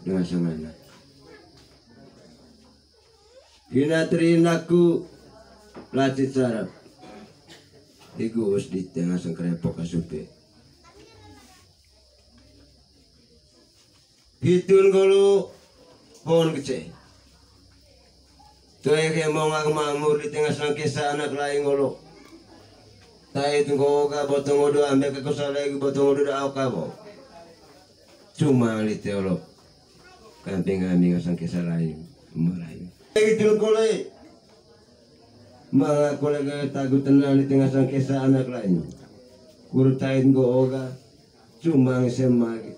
dengan sang anak. Ginatrinaku lacit sarap. Iku wis di tengah sang krepok kasupe. Hitun kalau pohon kecil. Tuh yang mau ngak mamur di tengah sang kisah anak lain ngolo. Tai tunggu ka botong odo ambil ke kosa lagi botong odo dah ka bo. Cuma li teolog. Kamping kami ngasang kisah lain mulai. Hitun kolai. Mga kolega tagu tenang di tengah sang kisah anak lain. Kurutain go oga cuma semagi.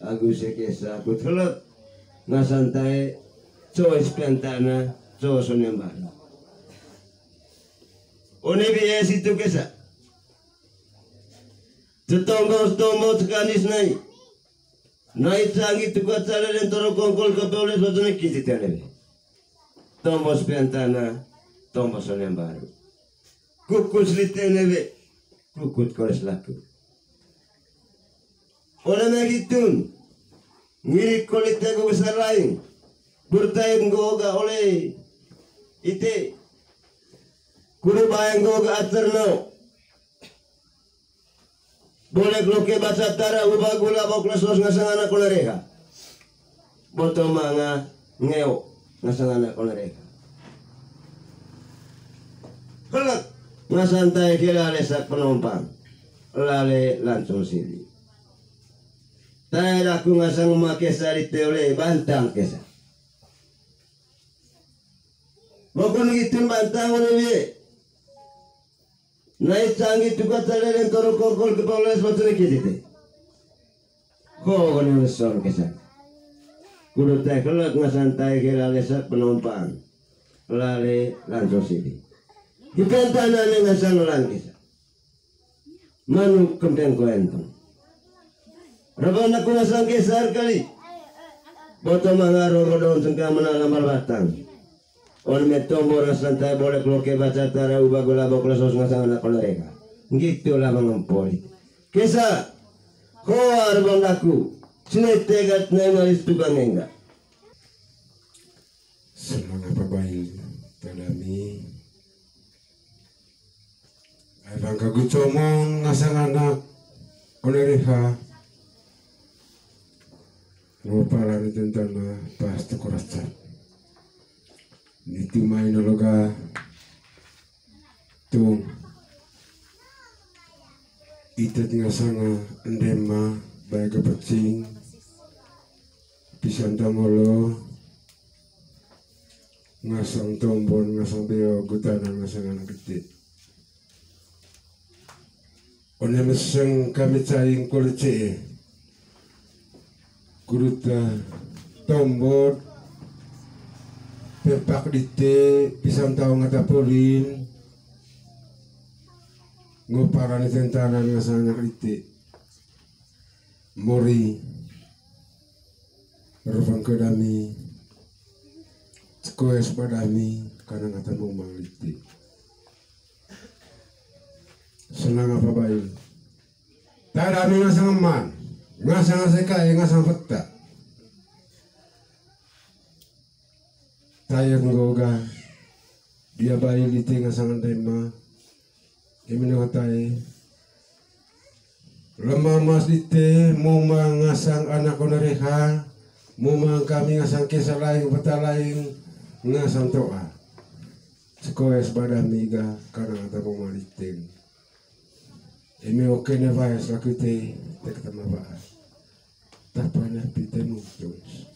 Aku sekesa aku telak ngasantai cois pentana coos onembar. One biaya situ kesa. Tetonggo tekanis nai. Nai canggih tukar cara dan toro kongkol kebeoles botone kisi tene. Tombos pentana tombos onembar. Kukus litenebe kukut kores laku. Orang nagitun ngirik kulit aku besar lain bertayang goga oleh ite kudu bayang goga aterno boleh kloke baca tara ubah gula bokla sos ngasang anak kolereha boto manga ngeo ngasang anak kolereha kelak ngasantai kira lesak penumpang lale langsung sini. Saya aku ngasang makesa di teole bantang kesa. Bokon gitu bantang oleh ye. Naik canggih juga terlelen toro kokol kepala sebetulnya gitu. Kau kan ngesor kesa. Kudu teh kelak ngasantai kira lesak penumpang. Lale langsung sini. Hipentanane ngasang lan kesa. Manu kempeng koentong. Rabana aku ngasang kesar kali. Boto mangaro rodon sengka menalamar batang. On metombo santai boleh kloke baca tara ubah gula bokla sos ngasang anak kolereka. Gitulah mengempori. Kesa koar bandaku. Sini tegat nengalis tukang enggak. Semangat pabail tadami. Abang kagu comong ngasang anak kolereka. Ngopala ni tentana pasti korasa. Niti main nologa tung. Ita tinggal sanga endema baik kepecing. Pisan tangolo ngasang tombon ngasang beo gutana ngasang anak kecil. Onya meseng kami caing kolece. Kuruta tombot pepak dite pisang tahu ngatapurin ngoparan tentana ngasang anak dite mori rufang kedami sekoes padami karena ngata ngomong dite senang apa baik tadami ngasang eman ngasang sekai ngasang peta tayang goga dia bayi di tengah sangan tema kami ngatai lemah mas dite mau ngasang anak konereha mau kami ngasang kisah lain peta lain ngasang toa sekoes badamiga karena ada mau malitin ini oke ne vais lakute tek tamabas tapana pitenutos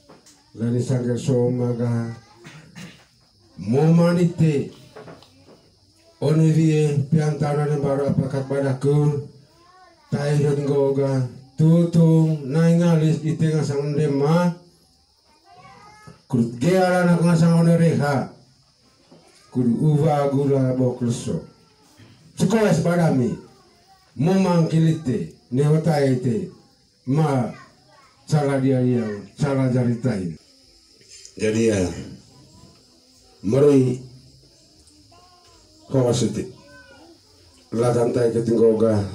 lani sangga somaga momanite onivie piantana na baru apakat badaku tayon goga tutung naingalis di tengah sang dema kurut geara nak ngasang onereha kudu uva gula bokleso sekolah badami momangkilite neotaite ma salah dia yang salah jaritain jadi ya meri kawasiti latantai ketinggoga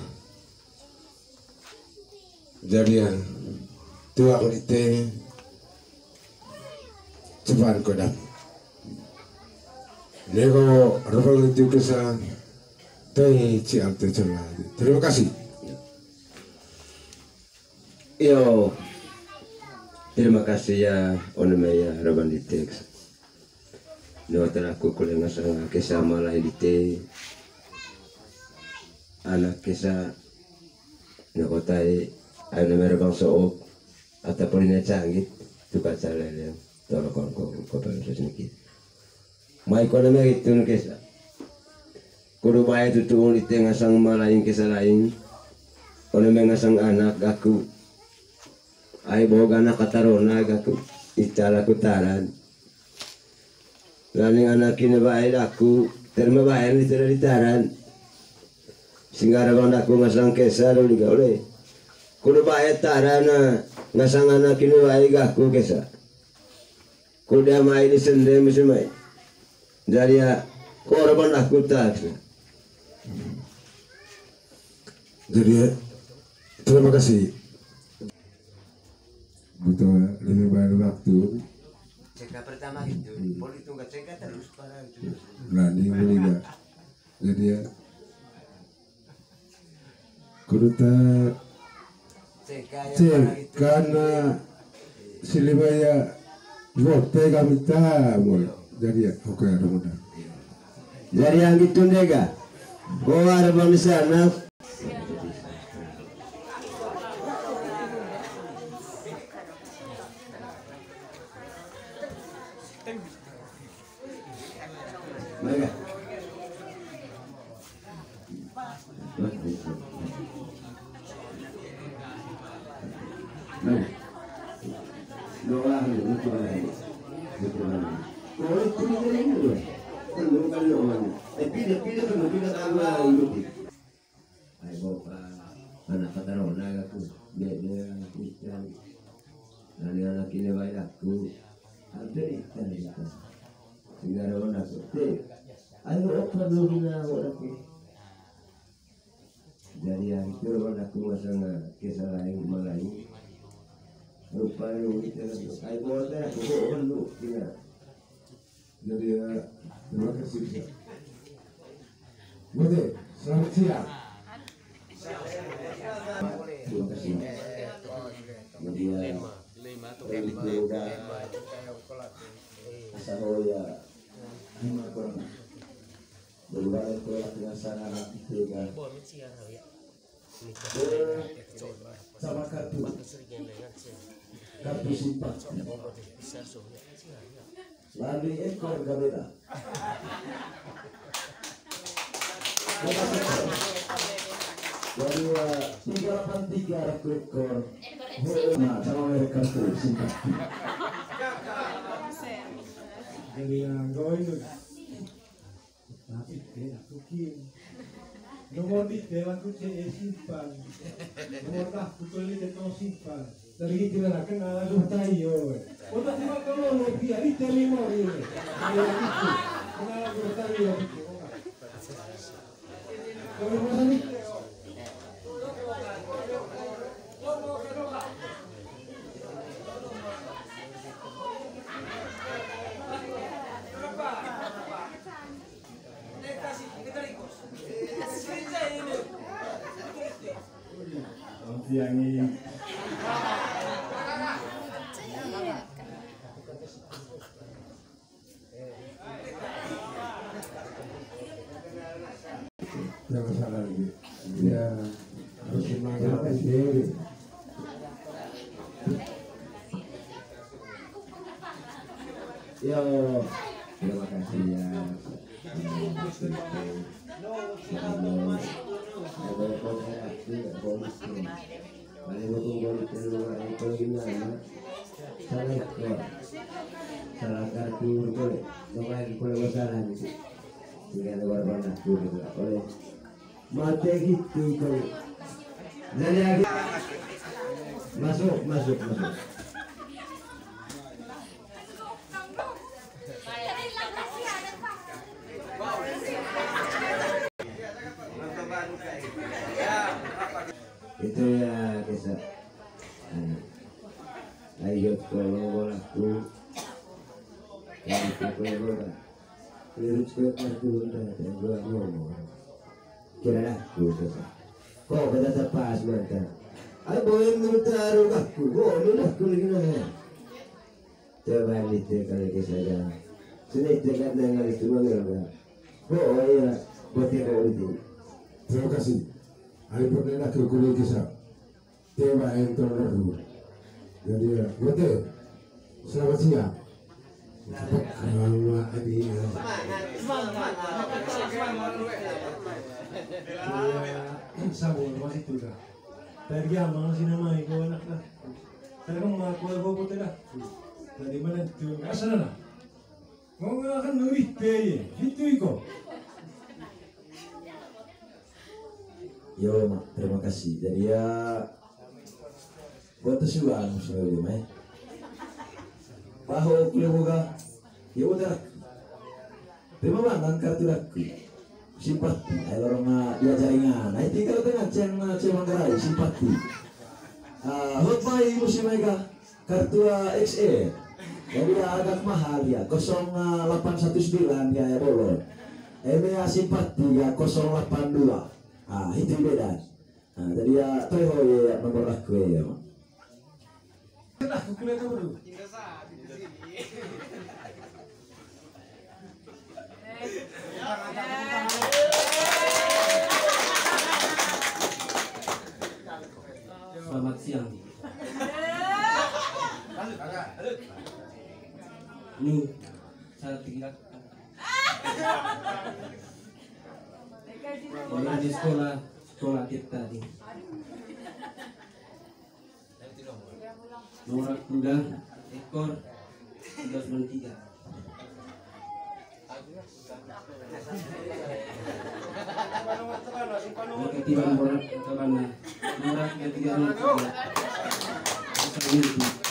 jadi ya tuak lite cepat kodam. Nego rupang itu kesan tei ciam tercelah. Terima kasih. Yo, terima kasih ya onemaya Roban Ditex. No teraku kulenga sang kesa malai dite. Anak kesa no kotai anu merabang soop atau polina canggit tuka calele tolokon ko sedikit. Mai kono me itu kesa. Kudu bae tutung di tengah sang malaing kesa lain. Kono me ngasang anak aku. Ai boga anak katarona aku icala kutaran. Laling anak ini bae aku terima bae ni dari taran. Singgara bang aku ngasang kesa lu digaule. Kudu bae tarana ngasang anak ini bae aku kesa. Kudu mai di sende mesti mai. Jadi ya korban aku tak. Jadi terima kasih. Butuh lebih banyak waktu. Cekak pertama itu, boleh tunggu cekak terus para itu. Berani juga. Jadi ya kuruta cek karena silibaya vote kami tahu. Jadi ya oke mudah. Jadi yang itu nega, kau ada bang di sana. Anak katarona aku, dia Kristen. Nanti anak ini baik aku, ada ikan ikan. Sehingga orang aku, ayo apa dulu nak orang ni. Jadi yang itu orang aku masanya kisah lain malai. Rupanya kita ayo mau tak aku orang tu, tidak. Jadi ya terima kasih. Bude, selamat siang. Terima kasih. Kemudian itu dah Saroya lima orang berbagai kolak dengan sana itu kan. Sama kartu simpan. Lalu ekor kamera. Jadi 383 rekor. Nah, sama mereka tuh simpan. Jadi yang itu tapi aku kira nomor di dalam tu saya simpan nomor dah betul ni dia simpan dari kita nak kenal lagu tayo otak cuma kalau lebih hari terima ini kenal lagu tayo kalau masa ni Yang ini jangan salah lagi. Ya harus semangat sendiri. Yo, terima kasih ya. Salah kartu boleh, boleh masalah gitu. Jika ada korban aku juga oleh mati gitu kalau. Jadi masuk. Itu ya kisah ayo kalau aku Lirik ko kartu na gua ngomong. Kira aku tuh. Kok beda tepas mata. Ay boleh menutaruh aku. Boleh aku lagi na. Coba lihat kalau kisah. Sini tekan dengan itu mana? Oh iya, buat yang itu. Terima kasih. Hari pernah ke kuliah kisah. Tema yang terlalu. Jadi ya, betul. Selamat siang. Nama Adi. Sabun masih tu dah. Tergiam mana sih nama itu anak dah. Terus mak aku bawa putih dah. Dari mana tu? Asal lah. Mau akan nulis peye. Itu iko. Yo, Mak, terima kasih. Jadi ya, buat tesuan musuh mai. Bahu kuliah boga, ya udah. Terima banget kartu aku. Simpati, ayo orang dia jaringan. Nah, tinggal dengan ceng manggarai simpati. Hot mai musim mega kartu XE. Jadi agak mahal ya, 0819 ya bolon. EMEA simpati ya 082. Itu beda. Jadi ya toh ya nomor aku ya. Dah kuliah tu baru. Selamat siang. Ini saya tinggal. Ini di sekolah kita nih. Nomor kuda ekor 393. Ketiban borak kemana? Borak yang 393.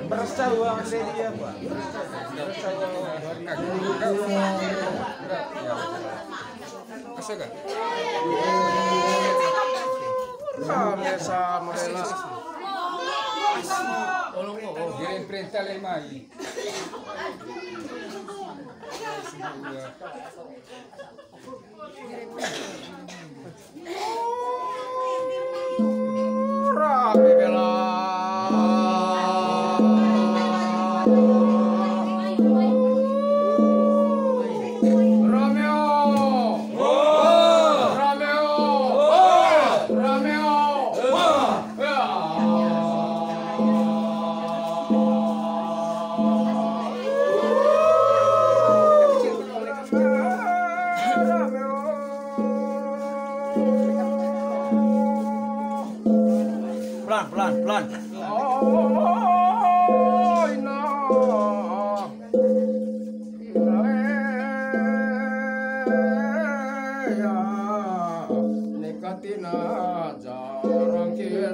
Berasa uang dia Pak. Kasih biasa model. Kirim perintah lemai. Rapi bela. Pelan. Oh, ina. Ya, nikatina jarang kira.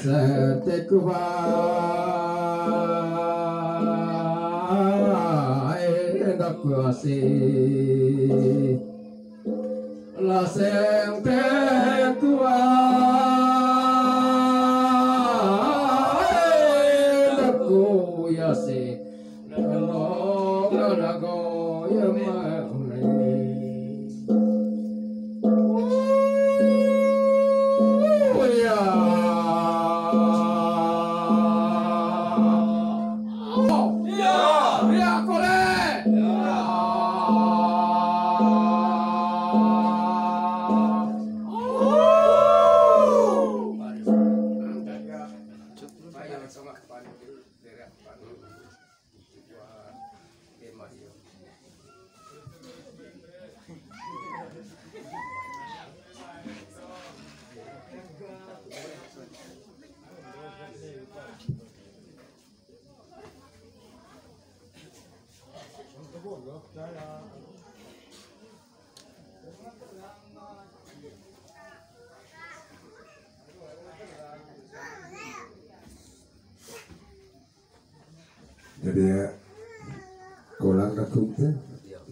sete kuai dak kuasi la sente kuai dak kuyasi nanago yamai Jadi ya kolang kakuk teh.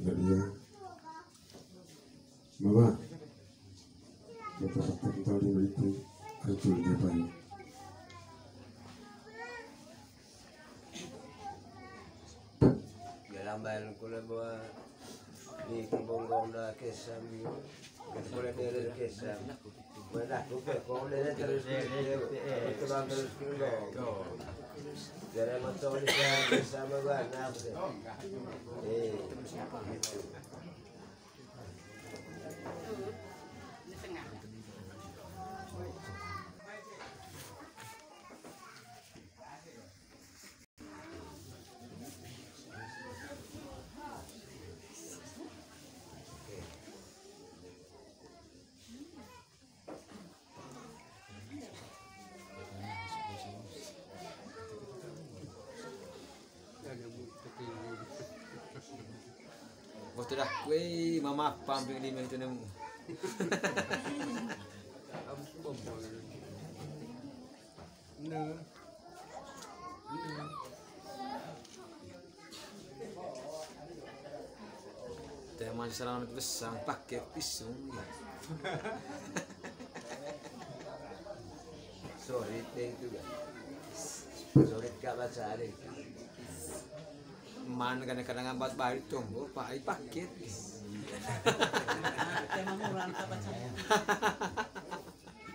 Jadi ya mama kita sakit tahun itu hancur dia paling. Galamban kula bawa di kebonggong dah kesam ni. Kula dari kesam. Mana aku kau dari terus itu bang terus kilo. Jadi motor ni sama gua nak. Waktu dah kue mama pamping di mana tu nemu. Tema serangan itu besar pakai pisau. Sorry tu kan. Sorry kat baca ada. Man kadang-kadang buat bayi tunggu paket. Tema murah apa saya?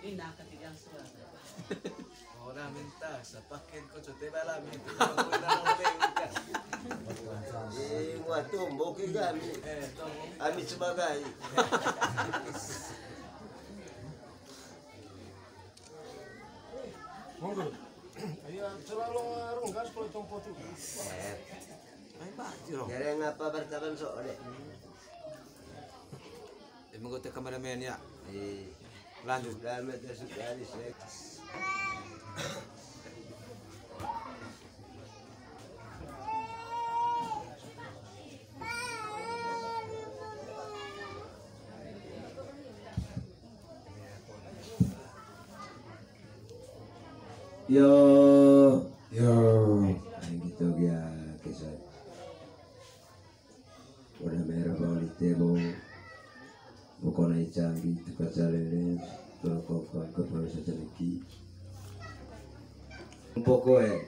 Ini nak ketiga suara. Orang minta sepaket kau coba malam itu. Wah tumbuh ke kami. Kami sebagai. Monggo. Ayo selalu rungkas kalau tompo tu. Kira ngapa bertahan soal dek? Emang kau kameramen ya. Lanjut. Kami tersuka di sini. Yo, gitu ya kisah. Udah merah balik tebo, bukan aja gitu kacarele, kalau kau baru saja lagi. Pokoknya,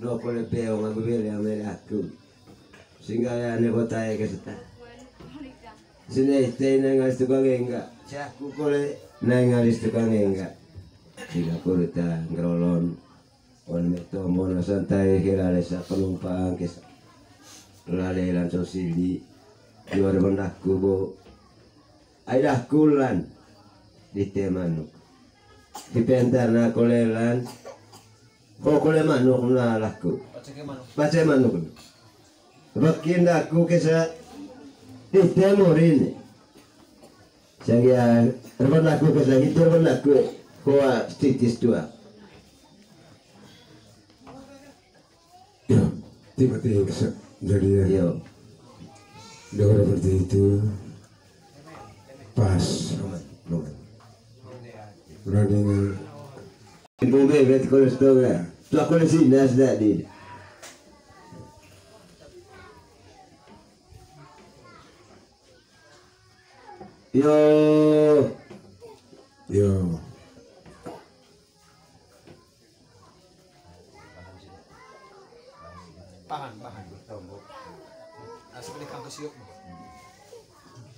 no boleh peong aku bilang aku, sehingga ya negota ya kita. Sini ngalis tukang enggak, aku boleh ngalis tukang enggak. Sehingga kurita ngerolon on meto mono santai kira sa penumpang kes lale lan sosili juara bendaku bo aidah kulan di temanu di pentana kolelan kole manuk na laku baca manuk bakin aku kesa di temorin saya bendaku kesa itu bendaku Kuat titis dua. Tiba-tiba jadi ya. Yo. Udah seperti itu. Pas. Udah dengan Ibu bebet kolesterol. Tu aku di sini dah di. Yo. Yo. Bahan tombok. Seperti kampus yuk.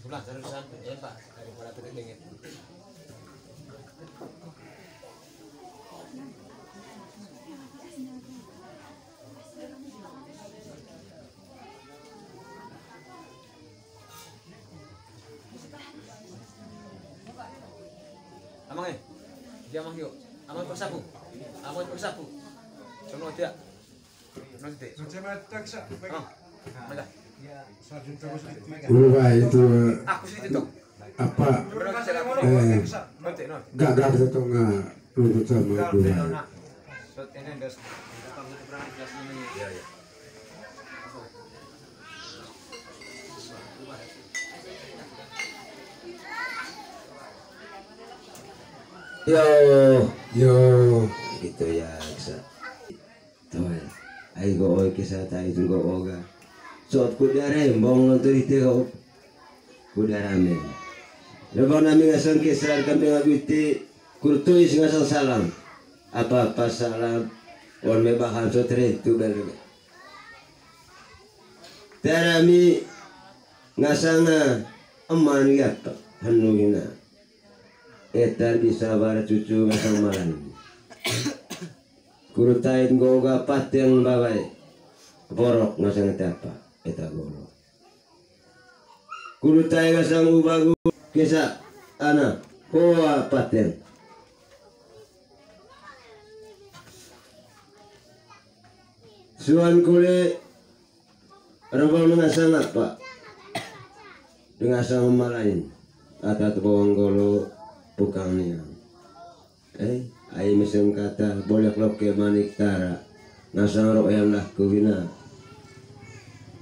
Pulang terusan ya Pak daripada tidak dingin. Amang dia amang yuk. Amang persapu. Sono dia. Nanti. Mana? Ulah itu Aku sih itu. apa? Nanti no. Gak itu nggak untuk sama dua. Ini das. Ya. Yo. Yo. Gitu ya bisa. Tuh. Ayo oi kisah tadi tunggu oga. Sot kuda rembong untuk itu kau. Kuda rame. Lepas nami ngasang kisah kami ngabiti kurtuis ngasang salam. Apa salam. On mebahan sotre itu baru. Terami ngasang aman apa hanuina. Etar bisa bar cucu ngasang malam. Kurutain goga pateng bawai borok ngasang apa eta borok kurutai ngasang ubagu kesa anak hoa pateng suan kule rabal mengasang apa dengan sang malain atat bawang golo bukangnya ay misem kata boleh loke manik tara nasang roh yang lah kuwina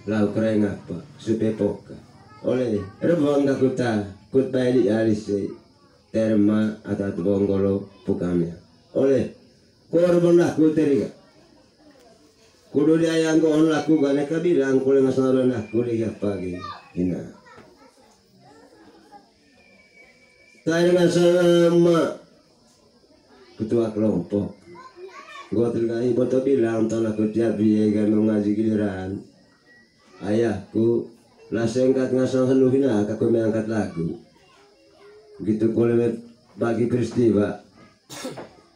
lau kereng apa supe poka oleh rebang kakuta kut bayi di alis terma atau bonggolo pukamnya oleh korban laku teriga kudu dia yang kohon laku gane kabilang kule ngasang roh laku lihat pagi ina tayo ngasang ketua kelompok gua tergai foto bilang tolak kerja biaya gandung ngaji giliran ayahku lasengkat ngasang henuhina aku mengangkat lagu begitu kulit bagi peristiwa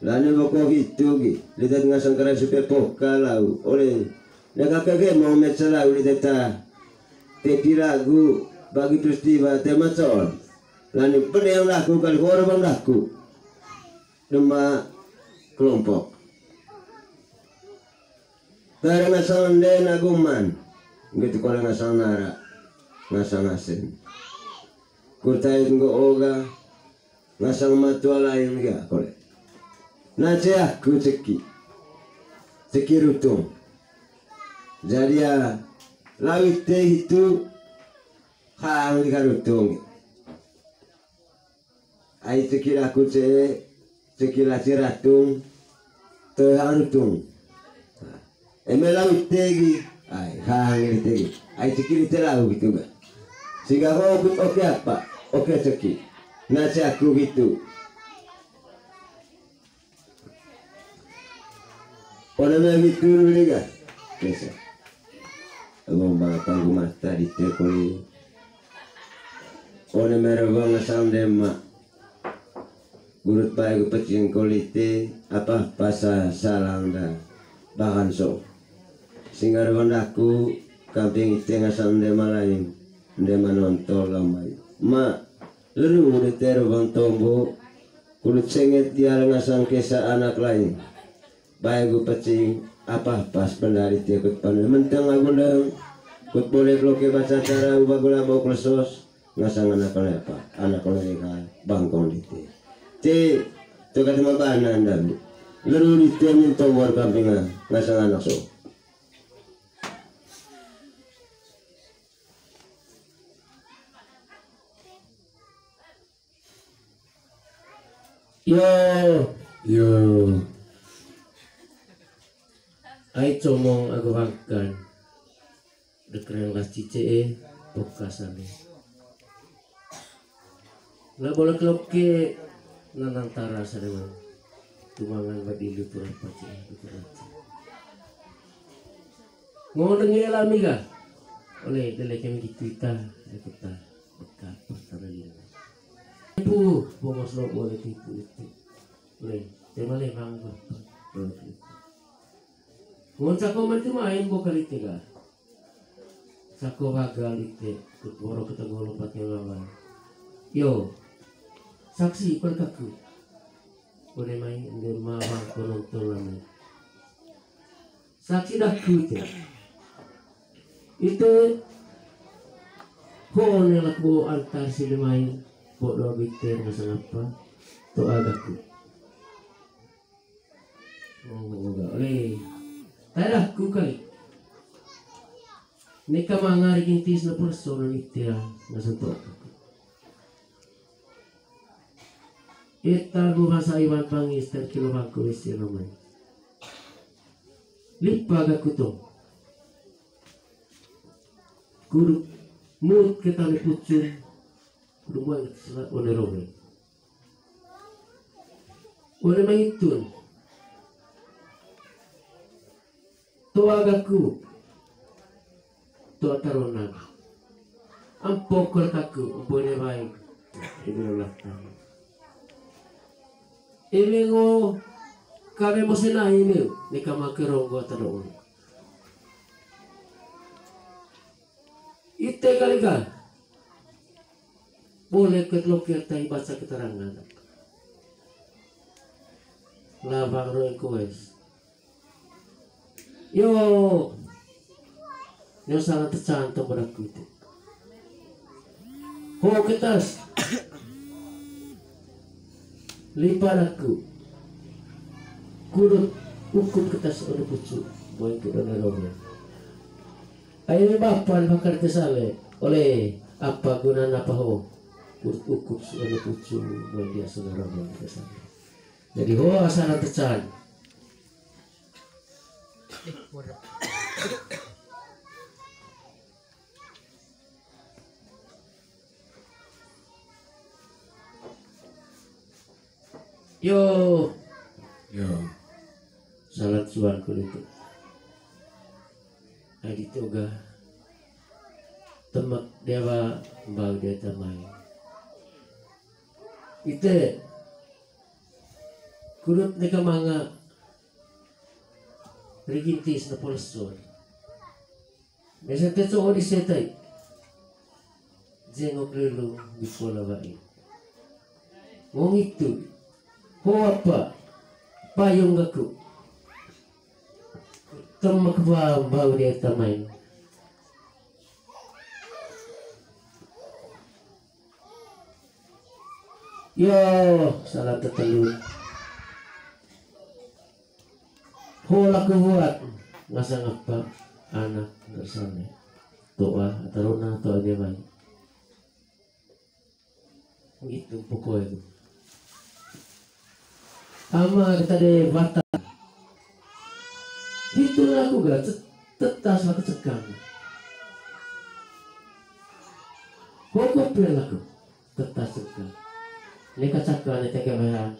lalu boko gitu lihat ngasang keras supaya poka lau oleh nak kakek mau metsalau lihat teti lagu bagi peristiwa tema sol lalu pada yang laku kali korban laku Dema kelompok. Dari ngasang den aguman, gitu kalau ngasang nara, ngasang asin. Kurtai tunggu oga, ngasang matua lain ga kole. Nace aku ceki rutung. Jadi ya lawit teh itu hang di karutung. Ai ceki aku Sekila ciratung teharutung emelau tegi ai hang tegi ai sekili telau gitu kan sehingga kau oke apa oke seki nasi aku gitu orang begitu dulu kan biasa abang bapak rumah tadi tekoli orang merah ngasam demak gurut baik pecing kulite apa pasal salang dah bahan so sehingga aku kambing itu ngasam de malain de manontol lamai ma leru de terbang tombo kulit senget dia ngasang kesa anak lain baik pecing apa pas pendari tiap pandai mentang aku dang kut boleh bloke baca cara ubah bau klesos ngasang anak apa anak mereka bangkong itu Ti, tu kata mabana anda. Lalu di tiang itu war kampingan ngasang anak so. Yo. Yo. Ai comong aku makan dekren las cice pokasane. Lah boleh keloke nanantara sademan. Tumangan badilu pura pace dukuraci. Ngomong ngelami ka? Oleh dele kami di Twitter kita bekat pertanyaan. Ibu bongos lo boleh tipu itu. Oleh tema levang boleh. Ngonca ko man main bokal ite ka. Sako bagal ite kutboro ketemu lompat yang lawan. Yo saksi perkaku. Boleh main di rumah bang penonton lama. Saksi dah ite. Itu kau nelak bo antar si main bo doa bitter masa apa to agaku. Oh enggak oleh. Tadah ku kali. Nika mangari kintis na persona nitia na santo. Ita bahasa Iwan Pangis terkilo bangku isi namanya. Lipa ga kuto. Guru mut kita lepucun. Guru muat selat oleh robe. Oleh mengitun. Tua agaku. Tua tarunan. Ampokol kaku. Boleh baik. Ibu belakang. Ini ngo kami mesti naik ini. Ni kama keronggo tarunan. Ite kali kan. Boleh ketlokir tay baca keterangan. Labang roy kues. Yo salah tercantum pada itu. Ho ketas lipat aku kurut ukur ketas ada pucuk boy ke dalam roda. Ayo bapak bakar kesale oleh apa guna apa ho kurut ukur ada pucuk boy dia saudara roda kesale. Jadi ho asal tercan. Yo salat suan kulit adi toga temak dewa bau dia tamai ite kulit neka manga rigintis na polson mesente so di setai jengok lelu di pola baik ngong itu ho apa payung aku temak bau dia tamai yo salah tertelur ho laku buat ngasang apa anak bersama doa atau rona atau dia baik gitu pokoknya ama kita de bata itu laku gak tetas laku cekang pokok laku tetas cekang neka cakang neka kebahan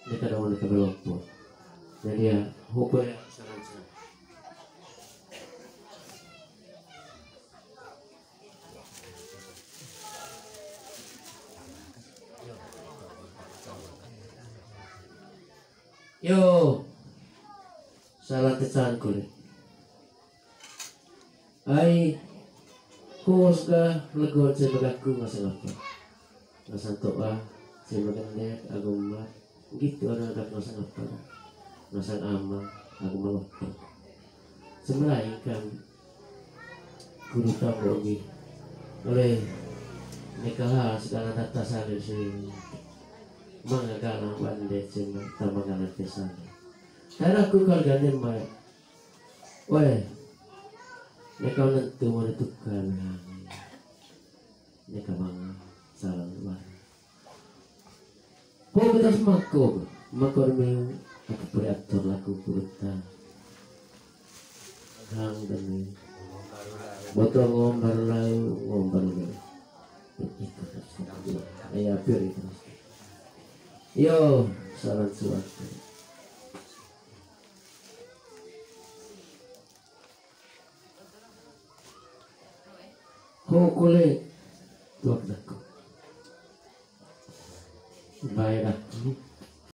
neka daun neka belompo jadi ya hukum yang sangat yo salah tecan kulit ai kos ka legon sa bagaku masalah apa masalah toa sa maganda agama gitu ada masalah apa masalah ama agama apa semelai kan guru tahu ini oleh nikah segala data salih sih mga galang bande cuma tama galang kesana. Karena aku kerjanya mai, weh, mereka nentu menentukan, mereka bang salah luar. Kau betul makor ming aku beratur laku kurutan. hang demi botol ngombar layu ngombar layu ayah pir itu yo saran suatu kole tuak dak